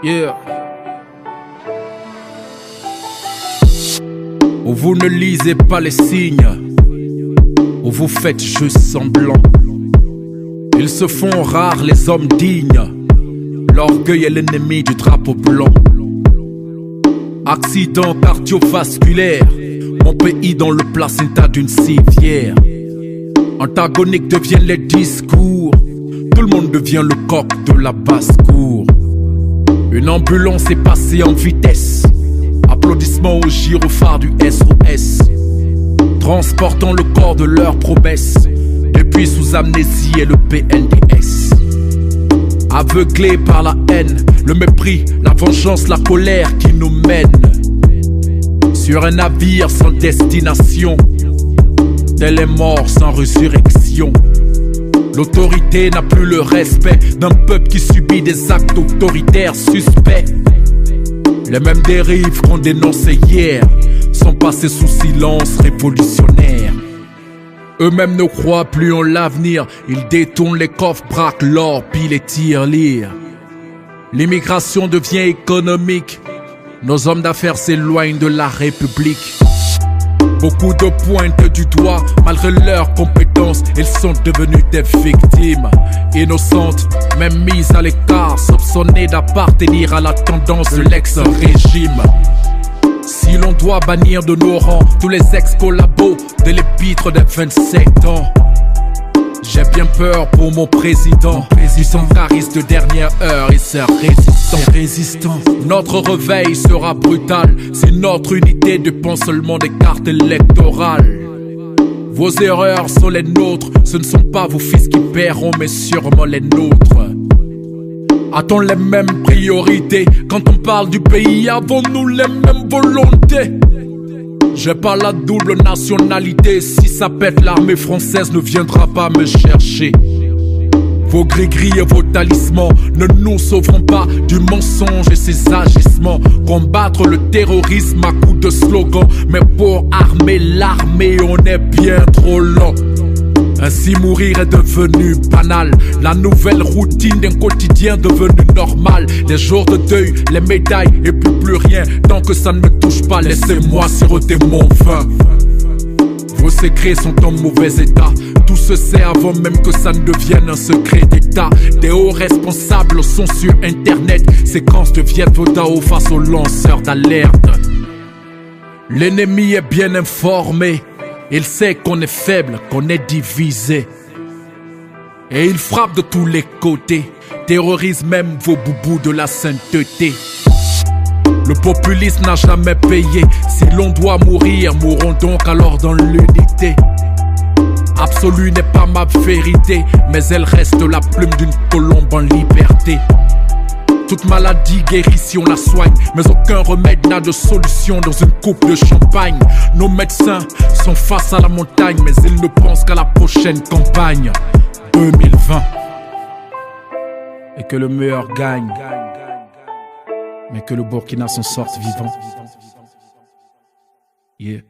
Yeah. Où vous ne lisez pas les signes, où vous faites juste semblant. Ils se font rares les hommes dignes, l'orgueil est l'ennemi du drapeau blanc. Accident cardiovasculaire, mon pays dans le placenta d'une civière. Antagoniques deviennent les discours, tout le monde devient le coq de la basse-cour. Une ambulance est passée en vitesse, applaudissements au gyrophare du SOS, transportant le corps de leur promesse, depuis sous amnésie et le PNDS. Aveuglés par la haine, le mépris, la vengeance, la colère qui nous mènent sur un navire sans destination, tel est mort sans résurrection. L'autorité n'a plus le respect d'un peuple qui subit des actes autoritaires suspects. Les mêmes dérives qu'on dénonçait hier sont passées sous silence révolutionnaire. Eux-mêmes ne croient plus en l'avenir, ils détournent les coffres, braquent l'or, pillent et tirent lire. L'immigration devient économique, nos hommes d'affaires s'éloignent de la République. Beaucoup de pointent du doigt, malgré leurs compétences, ils sont devenus des victimes innocentes, même mises à l'écart, soupçonnées d'appartenir à la tendance de l'ex-régime. Si l'on doit bannir de nos rangs tous les ex-collabos de l'épître des 27 ans, j'ai bien peur pour mon président. Ils sont caristes de dernière heure et c'est résistant. Notre réveil sera brutal si notre unité dépend seulement des cartes électorales. Vos erreurs sont les nôtres, ce ne sont pas vos fils qui paieront mais sûrement les nôtres. A-t-on les mêmes priorités? Quand on parle du pays, avons-nous les mêmes volontés? J'ai pas la double nationalité, si ça pète l'armée française ne viendra pas me chercher. Vos gris-gris et vos talismans ne nous sauveront pas du mensonge et ses agissements. Combattre le terrorisme à coups de slogan, mais pour armer l'armée on est bien trop lent. Ainsi mourir est devenu banal, la nouvelle routine d'un quotidien devenu normal. Les jours de deuil, les médailles et plus rien. Tant que ça ne me touche pas, laissez-moi siroter mon vin. Vos secrets sont en mauvais état, tout se sait avant même que ça ne devienne un secret d'état. Des hauts responsables sont sur internet, séquences de Viet Vodao face aux lanceurs d'alerte. L'ennemi est bien informé, il sait qu'on est faible, qu'on est divisé. Et il frappe de tous les côtés, terrorise même vos boubous de la sainteté. Le populisme n'a jamais payé, si l'on doit mourir, mourons donc alors dans l'unité. Absolue n'est pas ma vérité, mais elle reste la plume d'une colombe en liberté. Toute maladie guérit si on la soigne, mais aucun remède n'a de solution dans une coupe de champagne. Nos médecins sont face à la montagne, mais ils ne pensent qu'à la prochaine campagne 2020. Et que le meilleur gagne, mais que le Burkina s'en sorte vivant. Yeah.